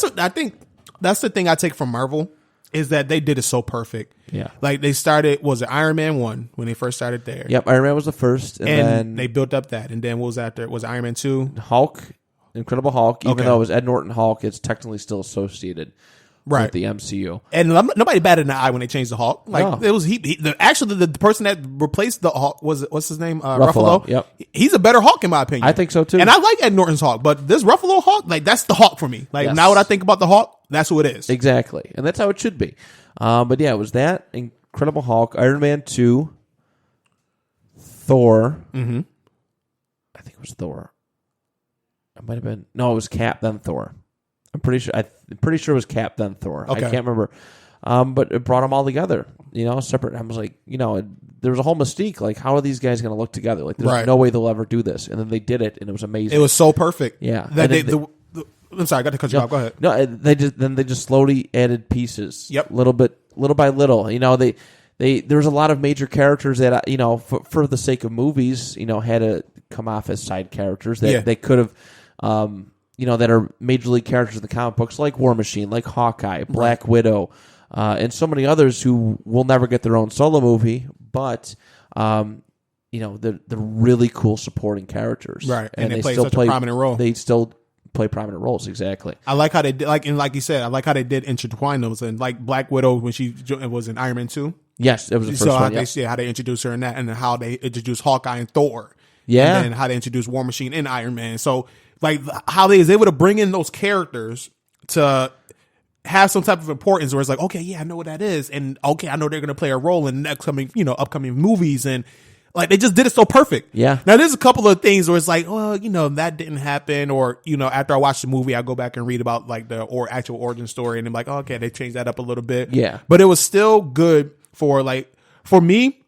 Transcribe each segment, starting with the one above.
what I think. That's the thing I take from Marvel is that they did it so perfect. Yeah. Like they started, was it Iron Man 1 when they first started there? Yep, Iron Man was the first. And then they built up that. And then what was after? Was it Iron Man 2? Hulk, Incredible Hulk, even Okay. though it was Ed Norton Hulk, it's technically still associated with the MCU. And nobody batted an eye when they changed the Hulk. Like No. it was actually the person that replaced the Hulk what's his name? Ruffalo. Yep. He's a better Hulk in my opinion. I think so too. And I like Ed Norton's Hulk, but this Ruffalo Hulk, like that's the Hulk for me. Like Yes. now when I think about the Hulk, that's who it is. Exactly. And that's how it should be. But yeah, it was that, Incredible Hulk, Iron Man 2, Thor. Mm-hmm. I think it was Thor. It might have been. No, it was Cap, then Thor. I'm pretty sure it was Cap, then Thor. Okay. I can't remember. But it brought them all together, separate. I was like, there was a whole mystique. Like, how are these guys going to look together? Like, there's no way they'll ever do this. And then they did it, and it was amazing. It was so perfect. Yeah. That I'm sorry, I got to cut you off. Go ahead. No, they just slowly added pieces. Yep. Little by little. There was a lot of major characters that for the sake of movies, had to come off as side characters that they could have, that are major league characters in the comic books, like War Machine, like Hawkeye, Black Widow, and so many others who will never get their own solo movie, but they're really cool supporting characters, right? And they play still such a prominent role. They still play prominent roles. Exactly. I like how they did, like you said, I like how they did intertwine those, and like Black Widow when she was in Iron Man 2. Yes, it was the first one. How they introduced her in that, and then how they introduced Hawkeye and Thor. Yeah, and then how they introduced War Machine and Iron Man. So like how they is able to bring in those characters to have some type of importance, where it's like, okay, yeah, I know what that is, and okay, I know they're going to play a role in the upcoming movies, and like they just did it so perfect. Yeah. Now there's a couple of things where it's like, well, that didn't happen, or after I watch the movie, I go back and read about like the actual origin story, and I'm like, oh, okay, they changed that up a little bit. Yeah. But it was still good for me.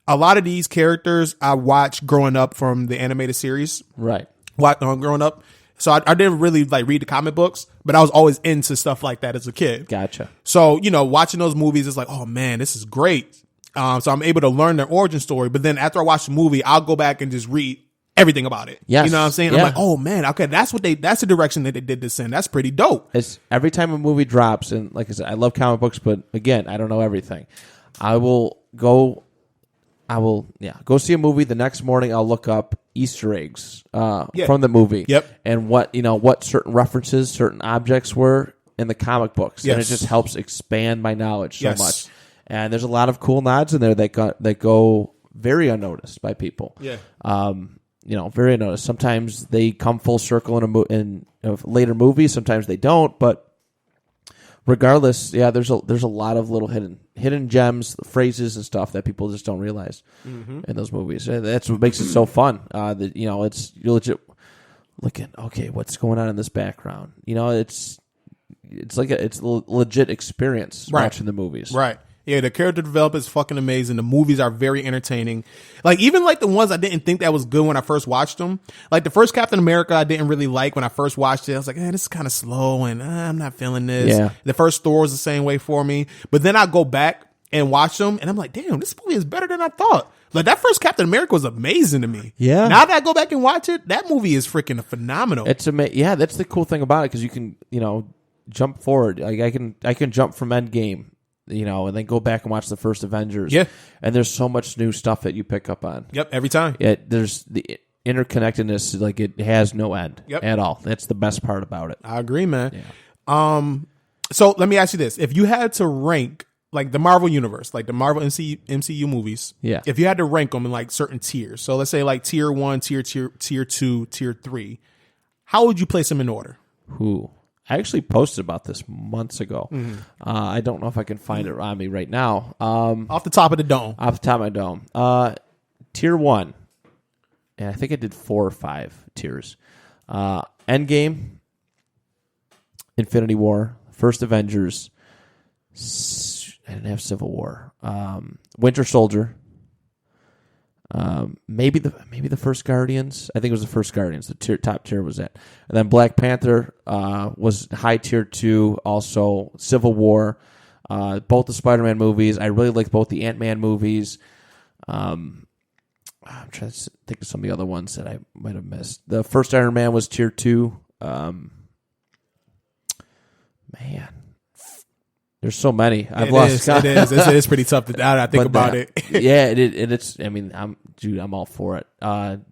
A lot of these characters I watched growing up from the animated series. Right. Growing up. So I didn't really read the comic books, but I was always into stuff like that as a kid. Gotcha. So, watching those movies, it's like, oh man, this is great. So I'm able to learn their origin story. But then after I watch the movie, I'll go back and just read everything about it. Yes. You know what I'm saying? Yeah. I'm like, oh man, okay, that's the direction that they did this in. That's pretty dope. It's every time a movie drops, and like I said, I love comic books, but again, I don't know everything. I will go see a movie. The next morning, I'll look up Easter eggs from the movie. Yep. And what certain references, certain objects were in the comic books. Yes. And it just helps expand my knowledge so Yes. much. And there's a lot of cool nods in there that go very unnoticed by people. Yeah. Very unnoticed. Sometimes they come full circle in a later movie. Sometimes they don't. But regardless, yeah, there's a lot of little hidden gems, phrases, and stuff that people just don't realize in those movies. That's what makes it so fun. You're legit looking. Okay, what's going on in this background? It's like it's a legit experience watching the movies. Right. Yeah, the character development is fucking amazing. The movies are very entertaining. Like, even like the ones I didn't think that was good when I first watched them. Like the first Captain America I didn't really like when I first watched it. I was like, this is kind of slow and I'm not feeling this. Yeah. The first Thor was the same way for me. But then I go back and watch them and I'm like, damn, this movie is better than I thought. Like that first Captain America was amazing to me. Yeah. Now that I go back and watch it, that movie is freaking phenomenal. It's yeah, that's the cool thing about it, because you can, jump forward. Like I can jump from Endgame, and then go back and watch the first Avengers. Yeah. And there's so much new stuff that you pick up on. Yep, every time. There's the interconnectedness, like it has no end at all. That's the best part about it. I agree, man. Yeah. So let me ask you this. If you had to rank like the Marvel universe, like the Marvel MCU movies, yeah. If you had to rank them in like certain tiers, so let's say like tier 1, tier 2, tier 3, how would you place them in order? I actually posted about this months ago. Mm-hmm. I don't know if I can find it on me right now. Off the top of the dome. Off the top of my dome. Tier 1. And I think I did 4 or 5 tiers. Endgame, Infinity War, First Avengers. I didn't have Civil War. Winter Soldier. Maybe the first Guardians. I think it was the first Guardians. The top tier was that, and then Black Panther was high tier 2. Also, Civil War, both the Spider-Man movies. I really liked both the Ant-Man movies. I'm trying to think of some of the other ones that I might have missed. The first Iron Man was tier 2. Man, there's so many. I've lost count. It is pretty tough to now that I think about it. Yeah, it's. I mean, I'm all for it.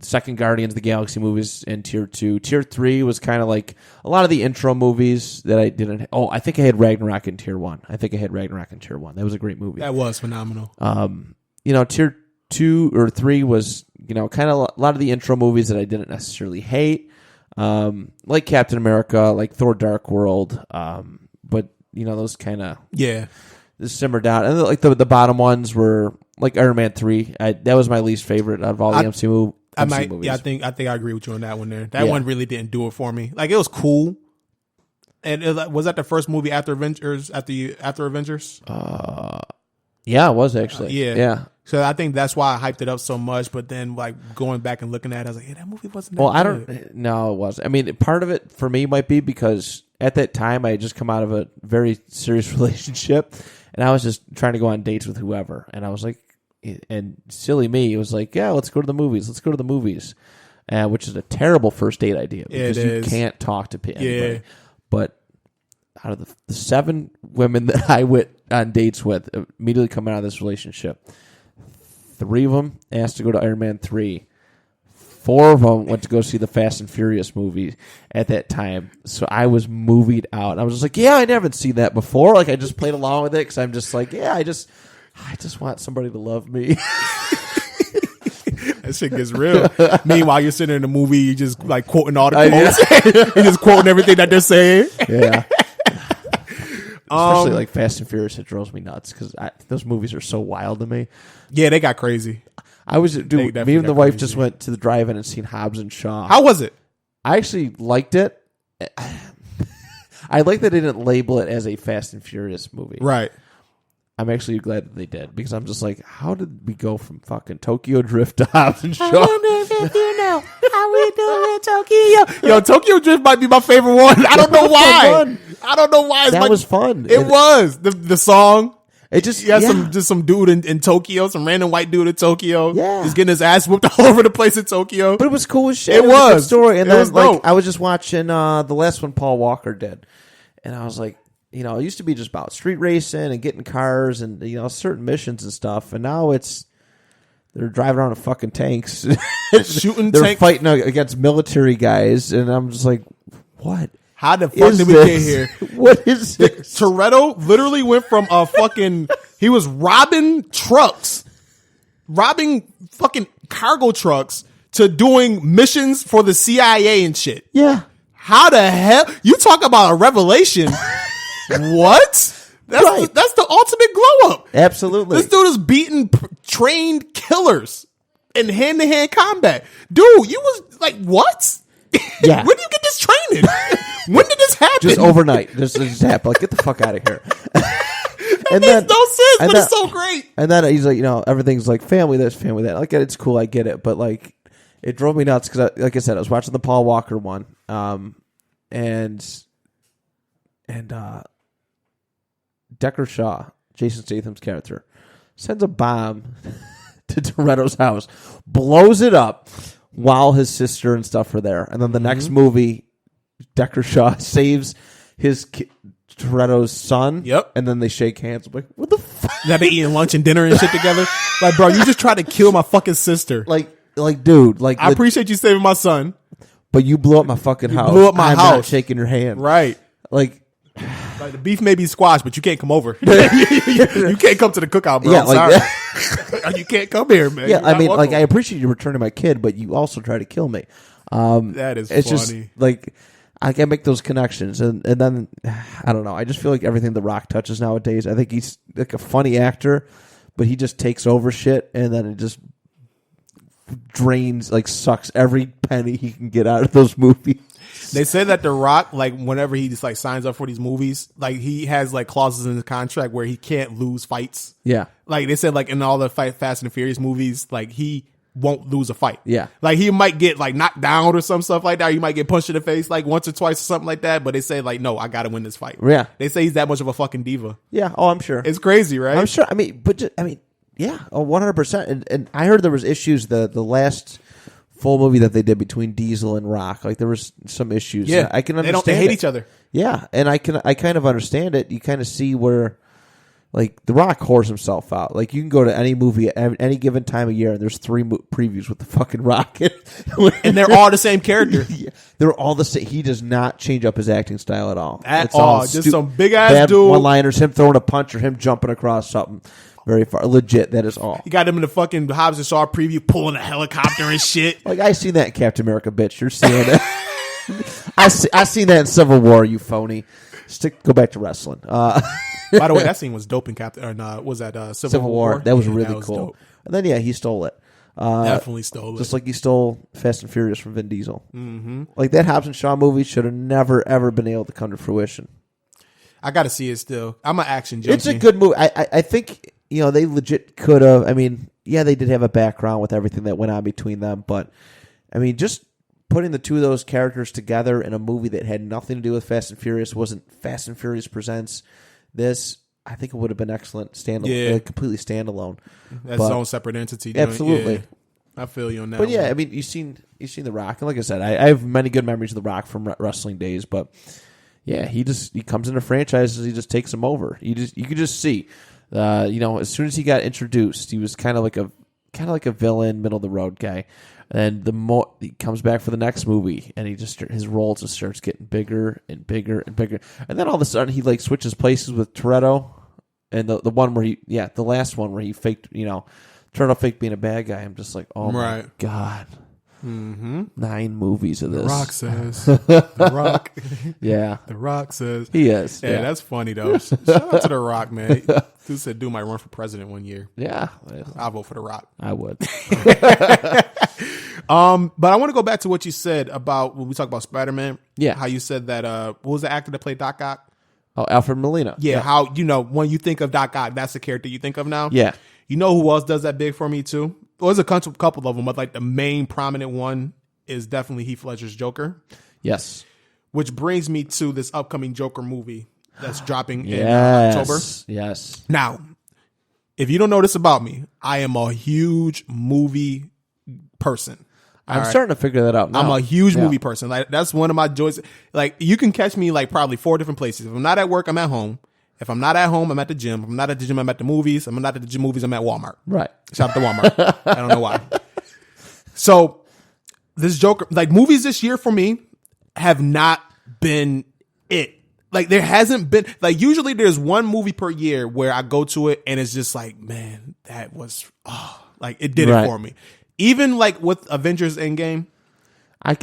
Second Guardians of the Galaxy movies in tier 2. Tier 3 was kind of like a lot of the intro movies that I didn't. Oh, I think I had Ragnarok in tier 1. That was a great movie. That was phenomenal. Tier 2 or 3 was kind of a lot of the intro movies that I didn't necessarily hate, like Captain America, like Thor: Dark World. But those kind of simmered down, and like the bottom ones were like Iron Man 3. That was my least favorite out of all the MCU movies. Yeah, I think I agree with you on that one there. That one really didn't do it for me. Like, it was cool. And was that the first movie after Avengers? After Avengers? Yeah, it was actually. Yeah. So I think that's why I hyped it up so much. But then, like, going back and looking at it, I was like, that movie wasn't that good. No, it wasn't. I mean, part of it for me might be because at that time I had just come out of a very serious relationship, and I was just trying to go on dates with whoever. And I was like, and silly me, it was like, yeah, let's go to the movies. Which is a terrible first date idea because you can't talk to anybody. Yeah. But out of the 7 women that I went on dates with immediately coming out of this relationship, 3 of them asked to go to Iron Man 3. 4 of them went to go see the Fast and Furious movie at that time. So I was movied out. I was just like, yeah, I never seen that before. Like, I just played along with it because I'm just like, yeah, I just want somebody to love me. That shit gets real. Meanwhile, you're sitting in the movie, you just like quoting all the quotes. You're just quoting everything that they're saying. Yeah. Especially like Fast and Furious, it drives me nuts because those movies are so wild to me. Yeah, they got crazy. Me and the wife just went to the drive-in and seen Hobbs and Shaw. How was it? I actually liked it. I like that they didn't label it as a Fast and Furious movie. Right. I'm actually glad that they did because I'm just like, how did we go from fucking Tokyo Drift to Hobbs and Shaw? How we doing, Tokyo? Yo, Tokyo Drift might be my favorite one. I don't know why. I don't know why. That was fun. It was the song. It just some dude in Tokyo, some random white dude in Tokyo, just getting his ass whooped all over the place in Tokyo. But it was cool as shit. It was a good story. And then dope. I was just watching the last one Paul Walker did, and I was like, it used to be just about street racing and getting cars and certain missions and stuff, and now they're driving around in fucking tanks, shooting. They're fighting against military guys, and I'm just like, what? How the fuck did we get here? What is this? Toretto literally went from a fucking... He was robbing fucking cargo trucks to doing missions for the CIA and shit. Yeah. How the hell? You talk about a revelation. What? That's the ultimate glow up. Absolutely. This dude is beating trained killers in hand-to-hand combat. Dude, you was like, what? Yeah. Where do you get this training? When did this happen? Just overnight. This happened. Like, get the fuck out of here. It makes no sense, but it's so great. And then he's like, everything's like family this, family that. Like, it's cool. I get it. But, like, it drove me nuts because, like I said, I was watching the Paul Walker one. And Deckard Shaw, Jason Statham's character, sends a bomb to Toretto's house, blows it up while his sister and stuff are there. And then the next movie, Deckard Shaw saves his Toretto's son. Yep. And then they shake hands. I'm like, what the fuck? That they eating lunch and dinner and shit together. Like, bro, you just tried to kill my fucking sister. Like, dude, like, I appreciate you saving my son, but you blew up my fucking house. Blew up my I'm house. not shaking your hand. Right. Like the beef may be squashed, but you can't come over. You can't come to the cookout, bro. Yeah, Sorry. You can't come here, man. Yeah, I mean, like, I appreciate you returning my kid, but you also try to kill me. That is it's funny. Just like I can make those connections, and then I don't know. I just feel like everything The Rock touches nowadays. I think he's like a funny actor, but he just takes over shit, and then it just drains, like, sucks every penny he can get out of those movies. They say that The Rock, like, whenever he just like signs up for these movies, like, he has like clauses in his contract where he can't lose fights. Yeah, like they said, like in all the Fast and Furious movies, like he won't lose a fight. Yeah, like he might get like knocked down or some stuff like that. Or he might get punched in the face like once or twice or something like that. But they say like, no, I got to win this fight. Yeah, they say he's that much of a fucking diva. Yeah, oh, I'm sure. It's crazy, right? I'm sure. Yeah, 100%. And I heard there was issues the last full movie that they did between Diesel and Rock. Like there was some issues. Yeah, I can understand. They hate each other. Yeah, and I kind of understand it. You kind of see where, like, The Rock whores himself out. Like, you can go to any movie at any given time of year, and there's 3 previews with the fucking Rock, and they're all the same character. Yeah, they're all the same. He does not change up his acting style at all. At all, just some big ass dude. One-liners, him throwing a punch or him jumping across something very far. Legit, that is all. You got him in the fucking Hobbs and Shaw preview, pulling a helicopter and shit. Like, I seen that in Captain America, bitch. You're seeing that. I seen that in Civil War, you phony. Go back to wrestling. By the way, that scene was dope in Captain. Or was that Civil War? That was really cool. Dope. And then he stole it. Definitely stole it. Just like he stole Fast and Furious from Vin Diesel. Mm-hmm. Like that Hobbs and Shaw movie should have never ever been able to come to fruition. I got to see it still. I'm an action junkie. It's a good movie. I think they legit could have. I mean, yeah, they did have a background with everything that went on between them, but I mean, just putting the two of those characters together in a movie that had nothing to do with Fast and Furious, wasn't Fast and Furious Presents this, I think it would have been excellent completely standalone. That's its own separate entity. Absolutely. Yeah, I feel you on that. But yeah, I mean, you've seen The Rock, and like I said, I have many good memories of The Rock from wrestling days. But yeah, he comes into franchises, he just takes them over. You could just see, as soon as he got introduced, he was kind of like a villain, middle of the road guy. And the more he comes back for the next movie, and his role just starts getting bigger and bigger and bigger, and then all of a sudden he like switches places with Toretto, and the one where the last one where he faked, Toretto faked being a bad guy. I'm just like, oh my god, 9 movies of this. The Rock says, The Rock, yeah, The Rock says he is. Yeah, that's funny though. Shout out to The Rock, man. Dude said, "Dude might run for president one year." Yeah, I'll vote for The Rock. I would. But I want to go back to what you said about when we talk about Spider-Man. Yeah. How you said that, what was the actor that played Doc Ock? Oh, Alfred Molina. Yeah. How, when you think of Doc Ock, that's the character you think of now? Yeah. You know who else does that big for me too? Well, there's a couple of them, but like the main prominent one is definitely Heath Ledger's Joker. Yes. Which brings me to this upcoming Joker movie that's dropping in October. Yes. Now, if you don't know this about me, I am a huge movie person. I'm starting to figure that out now. I'm a huge movie person. Like that's one of my joys. Like you can catch me like probably 4 different places. If I'm not at work, I'm at home. If I'm not at home, I'm at the gym. If I'm not at the gym, I'm at the movies. If I'm not at the movies, I'm at Walmart. Right. Shout out to Walmart. I don't know why. So this Joker, like movies this year for me have not been it. Like there hasn't been, like usually there's one movie per year where I go to it and it's just like, man, that was, like it did it for me. Even like with Avengers Endgame. I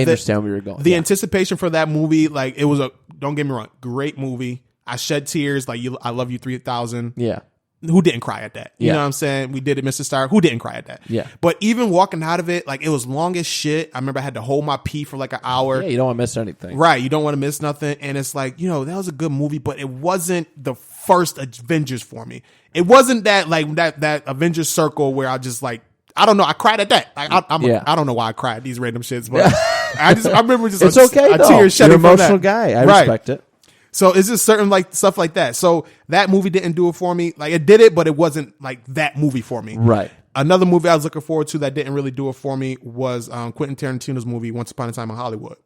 understand where you're going. The anticipation for that movie, like it was don't get me wrong, great movie. I shed tears, like I Love You 3000. Yeah. Who didn't cry at that? You know what I'm saying? We did it, Mr. Star. Who didn't cry at that? Yeah. But even walking out of it, like it was long as shit. I remember I had to hold my pee for like an hour. Yeah, you don't want to miss anything. Right. You don't want to miss nothing. And it's like, that was a good movie, but it wasn't the first Avengers for me. It wasn't that like that Avengers circle where I just like, I don't know. I cried at that. Like, I don't know why I cried at these random shits, but I remember just it's okay. A tear shedding You're an from emotional that. guy. I respect it. So it's just certain like stuff like that. So that movie didn't do it for me. Like it did it, but it wasn't like that movie for me. Right. Another movie I was looking forward to that didn't really do it for me was Quentin Tarantino's movie Once Upon a Time in Hollywood.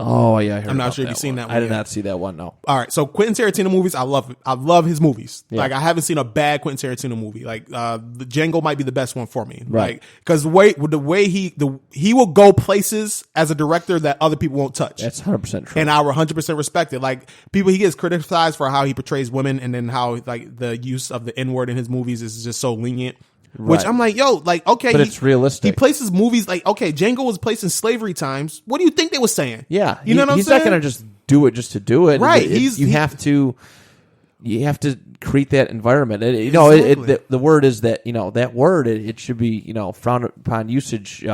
Oh yeah, I heard I'm not sure if you've seen that one. I did not see that one. No. All right, so Quentin Tarantino movies, I love it. I love his movies. Yeah. Like I haven't seen a bad Quentin Tarantino movie. Like the Django might be the best one for me. Right. Like because the way he will go places as a director that other people won't touch. That's 100% true. And I 100% respect it. Like he gets criticized for how he portrays women, and then how like the use of the N-word in his movies is just so lenient. Which I'm like, yo, like, okay. But it's realistic. He places movies like, okay, Django was placed in slavery times. What do you think they were saying? Yeah. You know what I'm he's saying? He's not going to just do it just to do it. Right. You have to create that environment. Exactly. The word is that, that word, it should be, frowned upon usage,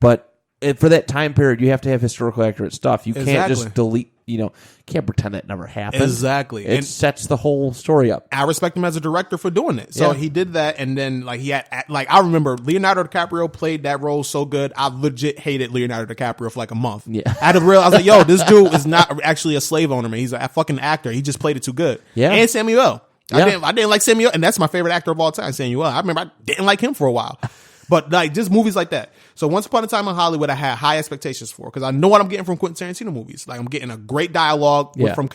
but for that time period, you have to have historical accurate stuff. You can't just delete, can't pretend that never happened. Exactly. It sets the whole story up. I respect him as a director for doing it. So he did that, and then like he had like I remember Leonardo DiCaprio played that role so good. I legit hated Leonardo DiCaprio for like a month. Yeah. I had to realize, I was like, yo, this dude is not actually a slave owner, man. He's a fucking actor. He just played it too good. Yeah. And Samuel. Yeah. I didn't like Samuel, and that's my favorite actor of all time, Samuel. I remember I didn't like him for a while. But like just movies like that. So Once Upon a Time in Hollywood, I had high expectations for because I know what I'm getting from Quentin Tarantino movies. Like I'm getting a great dialogue Yeah. from